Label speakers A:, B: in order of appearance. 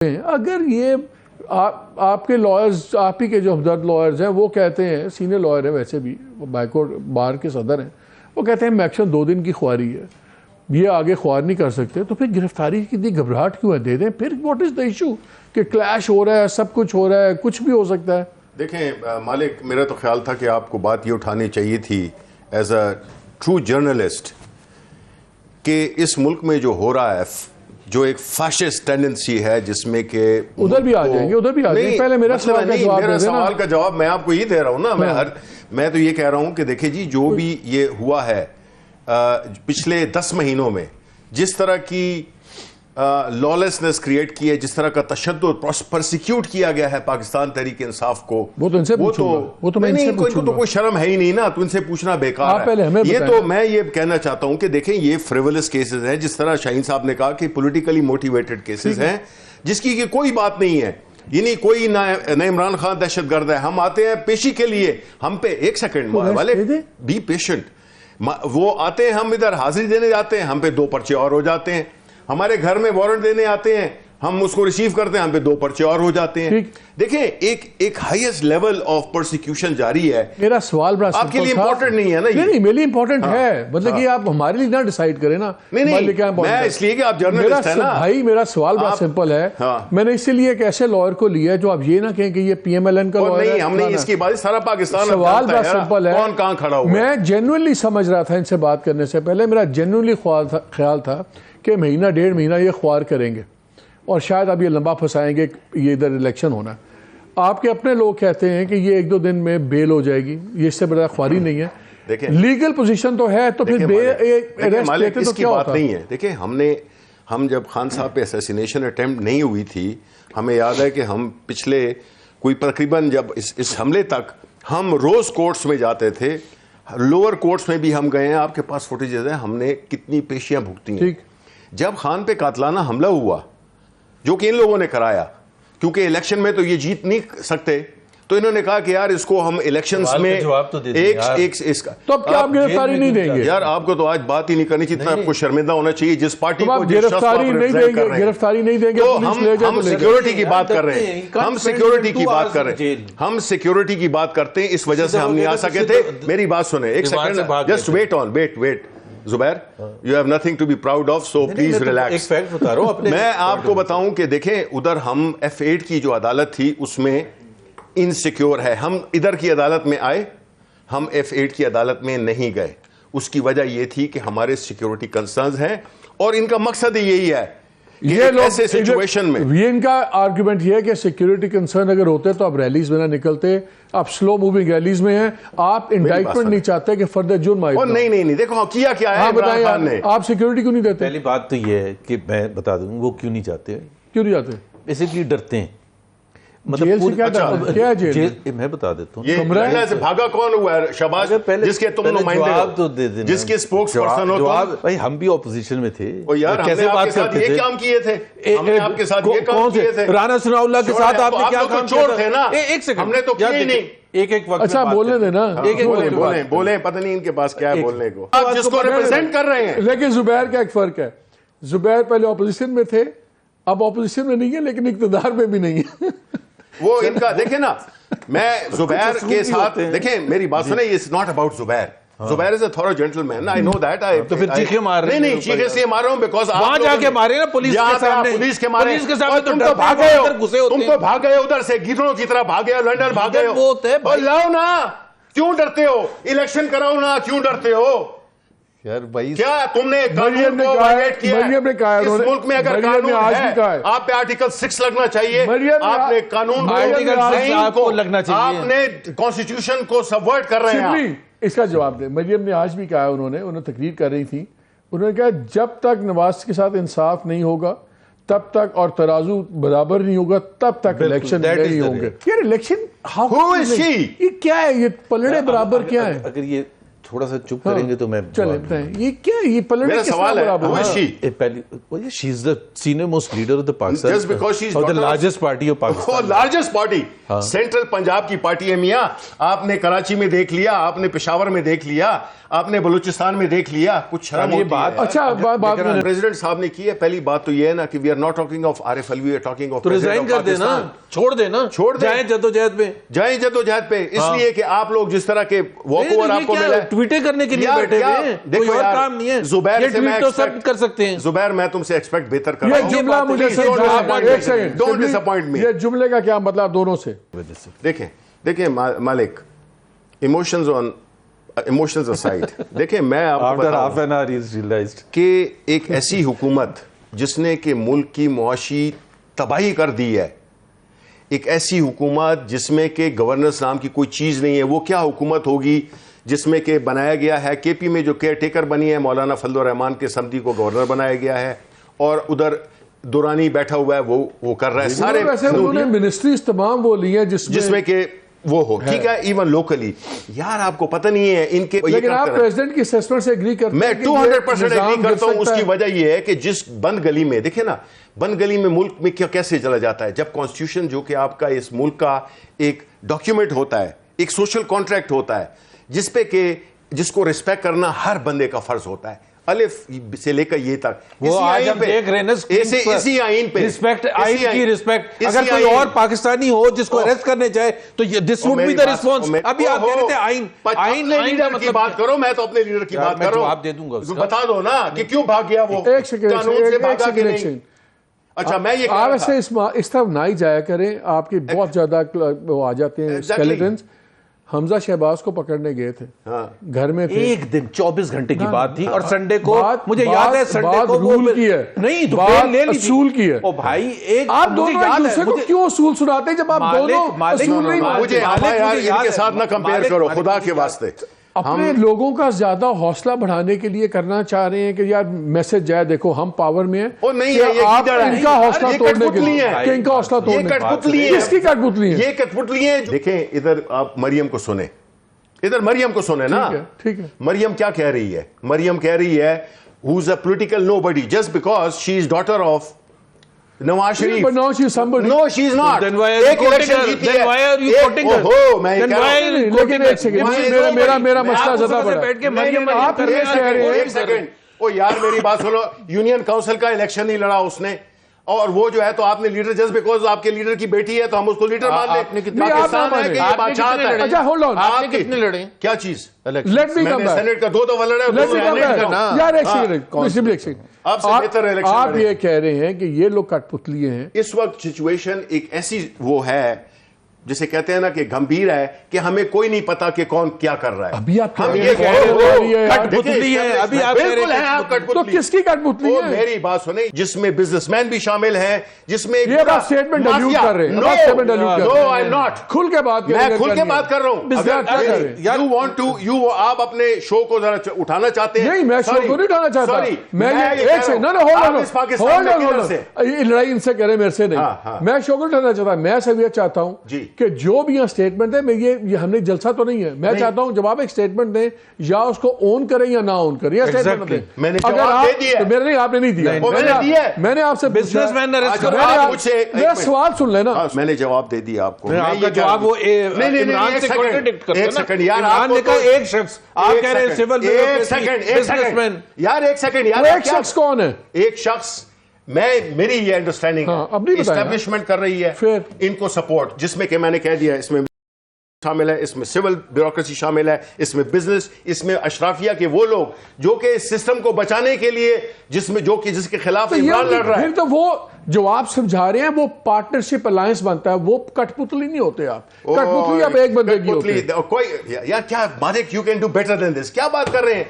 A: اگر یہ آپ کے لائرز، آپ ہی کے جو ہمدرد لائرز ہیں وہ کہتے ہیں، سینئر لائر ہیں ویسے بھی، ہائی کورٹ بار کے صدر ہیں، وہ کہتے ہیں میکسیمم 2 دن کی خواری ہے، یہ آگے خوار نہیں کر سکتے، تو پھر گرفتاری کی اتنی گھبراہٹ کیوں ہے؟ دے دیں پھر. واٹ از دا ایشو کہ کلیش ہو رہا ہے، سب کچھ ہو رہا ہے، کچھ بھی ہو سکتا ہے.
B: دیکھیں مالک، میرا تو خیال تھا کہ آپ کو بات یہ اٹھانی چاہیے تھی ایز اے ٹرو جرنلسٹ کہ اس ملک میں جو ہو رہا ہے، جو ایک فاشسٹ ٹینڈنسی ہے جس میں کہ
A: ادھر بھی آ جائیں گے، ادھر بھی آ جائیں گے. پہلے میرا سوال کا جواب دے دینا.
B: سوال کا جواب میں آپ کو یہ دے رہا ہوں نا. میں تو یہ کہہ رہا ہوں کہ دیکھیں جی، جو بھی یہ ہوا ہے پچھلے 10 مہینوں میں، جس طرح کی لالسنس کریٹ کی ہے، جس طرح کا تشدد پرسیکیوٹ کیا گیا ہے پاکستان تحریک انصاف کو،
A: وہ تو ان سے پوچھوں گا. وہ تو میں ان سے پوچھوں گا.
B: تو کوئی شرم ہے ہی نہیں نا، تو ان سے پوچھنا بیکار ہے. یہ تو میں یہ کہنا چاہتا ہوں کہ دیکھیں یہ فریولس کیسز ہیں، جس طرح شاہین صاحب نے کہا کہ پولیٹیکلی موٹیویٹڈ کیسز ہیں، جس کی کوئی بات نہیں ہے. یعنی کوئی نہ عمران خان دہشت گرد ہے. ہم آتے ہیں پیشی کے لیے، ہم پہ ایک سیکنڈ والے بی پیشنٹ، وہ آتے ہیں، ہم ادھر حاضری دینے جاتے ہیں، ہم پہ 2 پرچے اور ہو جاتے ہیں. ہمارے گھر میں وارنٹ دینے آتے ہیں، ہم اس کو ریسیو کرتے ہیں، ہم پہ 2 پرچے اور ہو جاتے ہیں. دیکھیں ایک ہائیسٹ لیول آف پرسیکیوشن جاری ہے.
A: میرا سوال بڑا
B: آپ کے لیے امپورٹنٹ نہیں ہے نا؟
A: نہیں، میرے لیے امپورٹنٹ ہے، مطلب کہ آپ ہمارے لیے نہ ڈیسائیڈ کریں نا.
B: نہیں، میں اس لیے کہ آپ جرنلسٹ ہیں نا
A: بھائی. میرا سوال بڑا سمپل ہے. میں نے اسی لیے ایک ایسے لائر کو لیا ہے جو آپ یہ نہ کہیں کہ یہ پی ایم ایل این کا لائر ہے.
B: نہیں، ہم نے اس کی بات، سارا پاکستان
A: سوال بڑا سمپل ہے.
B: کون کہاں کھڑا ہوا؟
A: میں جینوئنلی سمجھ رہا تھا ان سے بات کرنے سے پہلے، میرا جینوئنلی خیال تھا کہ مہینہ 1.5 مہینہ یہ خوار کریں گے اور شاید اب یہ لمبا پھنسائیں گے، یہ ادھر الیکشن ہونا ہے. آپ کے اپنے لوگ کہتے ہیں کہ یہ 1-2 دن میں بیل ہو جائے گی، یہ اس سے بڑا خواری نہیں ہے. لیگل پوزیشن تو ہے، تو پھر
B: اس کی بات نہیں ہے. دیکھیں ہم جب خان صاحب پہ اسیسینیشن اٹیمپٹ نہیں ہوئی تھی، ہمیں یاد ہے کہ ہم پچھلے کوئی تقریباً جب اس حملے تک ہم روز کورٹس میں جاتے تھے، لوور کورٹس میں بھی ہم گئے ہیں. آپ کے پاس فوٹیجز ہیں، ہم نے کتنی پیشیاں بھگتی ہیں. جب خان پہ قاتلانہ حملہ ہوا جو کہ ان لوگوں نے کرایا، کیونکہ الیکشن میں تو یہ جیت نہیں سکتے، تو انہوں نے کہا کہ یار اس کو ہم الیکشنز میں اس کا
A: تو اب کیا آپ گرفتاری نہیں دیں گے؟
B: یار آپ کو تو آج بات ہی نہیں کرنی چاہیے، آپ کو شرمندہ ہونا چاہیے جس پارٹی کو
A: گرفتاری نہیں دیں گے.
B: ہم سیکیورٹی کی بات کر رہے ہیں، ہم سیکیورٹی کی بات کر رہے ہیں، ہم سیکیورٹی کی بات کرتے ہیں، اس وجہ سے ہم نہیں آ سکے تھے. میری بات سنیں ایک second, just wait Zubair, you have nothing to be proud of, so please relax.
C: ایک فیکٹ بتا رہا ہوں.
B: میں آپ کو بتاؤں کہ دیکھیں ادھر ہم F8 کی جو عدالت تھی اس میں انسیکیور ہے. ہم ادھر کی عدالت میں آئے، ہم F8 کی عدالت میں نہیں گئے. اس کی وجہ یہ تھی کہ ہمارے سیکیورٹی کنسرنز ہیں، اور ان کا مقصد ہی یہی ہے کہ ایسے سچویشن میں
A: یہ ان کا آرگومنٹ یہ ہے کہ سیکیورٹی کنسرن اگر ہوتے تو آپ ریلیز میں نہ نکلتے، آپ سلو موونگ ریلیز میں ہیں، آپ انڈائٹمنٹ نہیں چاہتے کہ فردر جرم آئے.
B: نہیں دیکھو کیا ہے عمران خان نے.
A: آپ سیکیورٹی کیوں نہیں دیتے؟
C: پہلی بات تو یہ ہے کہ میں بتا دوں وہ کیوں نہیں چاہتے.
A: کیوں نہیں جاتے؟
C: بیسیکلی ڈرتے ہیں.
A: جیل سے کیا جیل؟
C: میں بتا دیتا ہوں.
B: یہ لندن سے بھاگا کون ہوا ہے؟ شہباز، جس کے تم نمائندے ہو، جس کے اسپوکس پرسن ہو.
C: بھائی ہم بھی اپوزیشن میں تھے،
B: کیسے بات کرتے تھے؟ یہ کام کیے تھے ہم نے آپ کے ساتھ، یہ کام کیے تھے
C: رانا ثناء اللہ کے ساتھ. آپ نے کیا کام کیا
B: چور تھے نا؟
C: ایک سیکنڈ،
B: ہم نے تو کیا ہی نہیں.
C: ایک وقت
A: اچھا بولنے دینا،
B: بولیں، پتہ نہیں ان کے پاس کیا ہے بولنے کو. آپ جس کو ریپرزینٹ کر رہے ہیں.
A: لیکن زبیر کا ایک فرق ہے، زبیر پہلے اپوزیشن میں تھے، اب اپوزیشن میں نہیں ہے لیکن اقتدار میں بھی نہیں ہے.
B: وہ ان کا دیکھیں نا، میں زبیر کے ساتھ، دیکھیں میری بات سنیں، it's not about Zubair. Zubair is a thorough gentleman, I know that.
C: تو پھر چیخیں مار رہے ہیں.
B: نہیں چیخیں اس لیے مار رہا ہوں بیکاز
C: وہاں جا کے مارے نا پولیس کے سامنے.
B: پولیس کے مارے،
C: تم تو بھاگ گئے ہو،
B: تم تو بھاگ گئے ادھر سے، گدڑوں کی طرح بھاگ گئے، لنڈن بھاگ گئے ہو. اور لاؤ نا، کیوں ڈرتے ہو؟ الیکشن کراؤ نا، کیوں ڈرتے ہو؟
C: یار بھائی
B: کیا تم نے قانون کو وائلیٹ کیا ہے؟ اس ملک میں اگر قانون ہے، آپ پہ آرٹیکل 6 لگنا چاہیے. آپ نے قانون کو لگنا چاہیے، آپ نے کانسٹیٹیوشن کو سبورٹ کر رہے ہیں.
A: اس کا جواب دیں. مریم نے آج بھی کہا، انہوں نے تقریر کر رہی تھی، انہوں نے کہا جب تک نواز کے ساتھ انصاف نہیں ہوگا تب تک، اور ترازو برابر نہیں ہوگا تب تک الیکشن نہیں ہوں گے. یار الیکشن یہ کیا ہے؟ یہ پلڑے برابر کیا ہے؟
C: اگر یہ تھوڑا سا چپ کریں گے تو میں
A: چلیں یہ کیا یہ پلٹ
B: میرا سوال ہے
C: پہلی she is the senior most leader of the Pakistan
B: Just because she is
C: اور the
B: daughter of-
C: largest party of Pakistan
B: largest party central Punjab کی پارٹی ہے میاں. آپ نے کراچی میں دیکھ لیا, آپ نے پشاور میں دیکھ لیا, آپ نے بلوچستان میں دیکھ لیا. کچھ شرم ہوتی ہے.
A: اچھا بات
B: پریزیڈنٹ صاحب نے کی ہے. پہلی بات تو یہ ہے نا کہ we are not talking of Arif Alvi, we are talking of
C: تو ریزائن کر دینا, چھوڑ دینا,
B: چھوڑ دیں.
C: جائیں جدوجہد پہ,
B: جائیں جدوجہد پہ. اس لیے کہ آپ لوگ جس طرح کے واک اوور آپ کو ملا ہے,
C: ٹویٹیں کرنے کے لیے بیٹھے ہوئے ہیں, کوئی اور کام نہیں ہے.
B: زبیر سے میں
C: تو سب کر سکتے ہیں.
B: زبیر میں تم سے ایکسپیکٹ بہتر کر رہا
A: یہ
B: ہوں.
A: جملہ مجھے ایک سیکنڈ,
B: ڈونٹ ڈس اپوائنٹ می.
A: یہ جملے کا کیا مطلب دونوں سے؟
B: دیکھیں مالک, ایموشنز اسائڈ, دیکھیں میں آپ کو بتاؤں کہ ایک ایسی حکومت جس نے کہ ملک کی معاشی تباہی کر دی ہے, ایک ایسی حکومت جس میں کہ گورننس نام کی کوئی چیز نہیں ہے, وہ کیا حکومت ہوگی جس میں کہ بنایا گیا ہے کے پی میں جو کیئر ٹیکر بنی ہے مولانا فضل الرحمان کے سمدھی کو گورنر بنایا گیا ہے, اور ادھر دورانی بیٹھا ہوا ہے وہ کر رہا ہے سارے
A: منسٹریز تمام وہ لی ہیں جس میں
B: کہ وہ ہو. ٹھیک ہے, ایون لوکلی. یار آپ کو پتہ نہیں ہے ان کے,
A: لیکن آپ پریزیڈنٹ کی اسیسمنٹ سے ایگری کرتے ہیں؟
B: میں 200% ایگری کرتا ہوں. اس کی وجہ یہ ہے کہ جس بند گلی میں دیکھیں نا, بند گلی میں ملک میں کیسے چلا جاتا ہے جب کانسٹیٹیوشن جو کہ آپ کا اس ملک کا ایک ڈاکیومنٹ ہوتا ہے, ایک سوشل کانٹریکٹ ہوتا ہے جس پہ کہ جس کو رسپیکٹ کرنا ہر بندے کا فرض ہوتا ہے, الف سے لے کر یہ تک.
C: وہ آج ہم دیکھ رہے ہیں نا
B: اسی آئین پہ
C: رسپیکٹ, آئین کی رسپیکٹ. اگر کوئی اور پاکستانی ہو جس کو اریسٹ کرنے چاہے تو this would be the response. ابھی آپ کہہ رہے تھے آئین
B: لیڈر کی بات کرو, میں تو اپنے لیڈر کی بات کر رہا ہوں.
C: جواب دے دوں گا,
B: بتا دو نا کہ کیوں بھاگ گیا وہ, قانون سے بھاگا کہ نہیں. اچھا میں یہ
A: آپ ایسے اس طرف نہ ہی جایا کریں, آپ کے بہت زیادہ وہ آ جاتے ہیں اسکیلیٹنز. حمزہ شہباز کو پکڑنے گئے تھے, گھر میں تھے,
C: ایک دن 24 گھنٹے کی بات تھی, اور سنڈے کو مجھے یاد ہے سنڈے کو
A: رول کی ہے,
C: نہیں تو
A: اصول کی ہے.
C: او بھائی ایک
A: آپ دونوں ایک دوسرے کو کیوں اصول سناتے ہیں جب آپ دونوں اصول نہیں
B: مانتے؟ مجھے ان کے ساتھ نہ کمپیئر کرو خدا کے واسطے.
A: اپنے لوگوں کا زیادہ حوصلہ بڑھانے کے لیے کرنا چاہ رہے ہیں کہ یار میسج جائے, دیکھو ہم پاور میں ہیں, آپ ان کا حوصلہ توڑنے کے لیے کہ ان کا حوصلہ توڑنے کے لیے. کس کی کٹ پتلی ہے؟
B: یہ کٹ پتلی ہے. دیکھیں ادھر آپ مریم کو سنیں, ادھر مریم کو سنیں نا.
A: ٹھیک ہے,
B: مریم کیا کہہ رہی ہے؟ مریم کہہ رہی ہے who is a political nobody just because she is daughter of Nawaz Sharif.
A: but now she is somebody.
B: No, she is not.
C: Then why are you quoting her? Then why are you quoting her? Then why are you
A: لیکن ایک second, میرا مسئلہ زیادہ بڑا.
B: آپ ایک second, او یار میری بات سنو. یونین کاؤنسل کا الیکشن نہیں لڑا اس نے, اور وہ جو ہے تو آپ نے لیڈر جسٹ بیکاز آپ کے لیڈر کی بیٹی ہے تو ہم اس کو لیڈر مان لیں. پاکستان ہے کہ یہ بادشاہ ہے.
A: اچھا ہولڈ آن,
C: آپ نے کتنے لڑے؟
B: کیا چیز؟
A: Let me come back.
B: Senate کا 2 دفعہ لڑا.
A: یار ایک سیکنڈ, آپ یہ کہہ رہے ہیں کہ یہ لوگ کٹ پتلی ہیں.
B: اس وقت سچویشن ایک ایسی وہ ہے جسے کہتے ہیں نا کہ گمبھیر ہے کہ ہمیں کوئی نہیں پتا کہ کون کیا کر رہا ہے.
A: ابھی آپ
C: کٹ پتلی ہے, ابھی آپ
B: بالکل ہیں آپ کٹ
A: تو
B: پتلی.
A: کس کی کٹ پتلی ہے؟
B: میری بات سنیں, جس میں بزنس مین بھی شامل ہیں, جس میں
A: یہ آپ سٹیٹمنٹ ڈیلیٹ کر رہے ہیں.
B: نو آئی ایم ناٹ.
A: کھل کے بات
B: میں کھل کے بات کر رہا ہوں. یو وانٹ ٹو آپ اپنے شو کو ذرا اٹھانا چاہتے ہیں.
A: نہیں, میں شو کو نہیں اٹھانا چاہتا. میں ایک سے لڑائی ان سے کرے میرے سے نہیں, میں شو کو اٹھانا چاہتا. میں سب یہ چاہتا ہوں کہ جو بھی اسٹیٹمنٹ ہے, یہ ہم نے جلسہ تو نہیں ہے, میں چاہتا ہوں جب آپ ایک اسٹیٹمنٹ دیں یا اس کو اون کریں یا نہ اون کریں, اگر آپ میرے آپ نے نہیں دیا, میں نے آپ سے
C: بزنس مین
A: میرا سوال سن لینا.
B: میں نے جواب دے دیا آپ کو.
C: جواب وہ عمران سے کنٹرڈکٹ کرتا ہے.
B: ایک سیکنڈ یار,
C: عمران نے کہا ایک شخص, آپ کہہ رہے ہیں سول بزنس مین.
B: یار ایک سیکنڈ یار,
A: ایک شخص کون ہے؟
B: ایک شخص, میری یہ انڈرسٹینڈنگ اسٹیبلشمنٹ کر رہی ہے ان کو سپورٹ, جس میں کہ میں نے کہہ دیا اس میں شامل ہے, اس میں سول بیوروکریسی شامل ہے, اس میں بزنس, اس میں اشرافیہ کے وہ لوگ جو کہ اس سسٹم کو بچانے کے لیے جس کے خلاف عمران لڑ رہا ہے.
A: پھر تو وہ جو آپ سمجھا رہے ہیں وہ پارٹنرشپ الائنس بنتا ہے, وہ کٹ پتلی نہیں ہوتے آپ. کٹ پتلی آپ ایک بندے کی ہوتی ہے.
B: کوئی یار کیا مالک, you can do better than this, کیا بات کر رہے ہیں.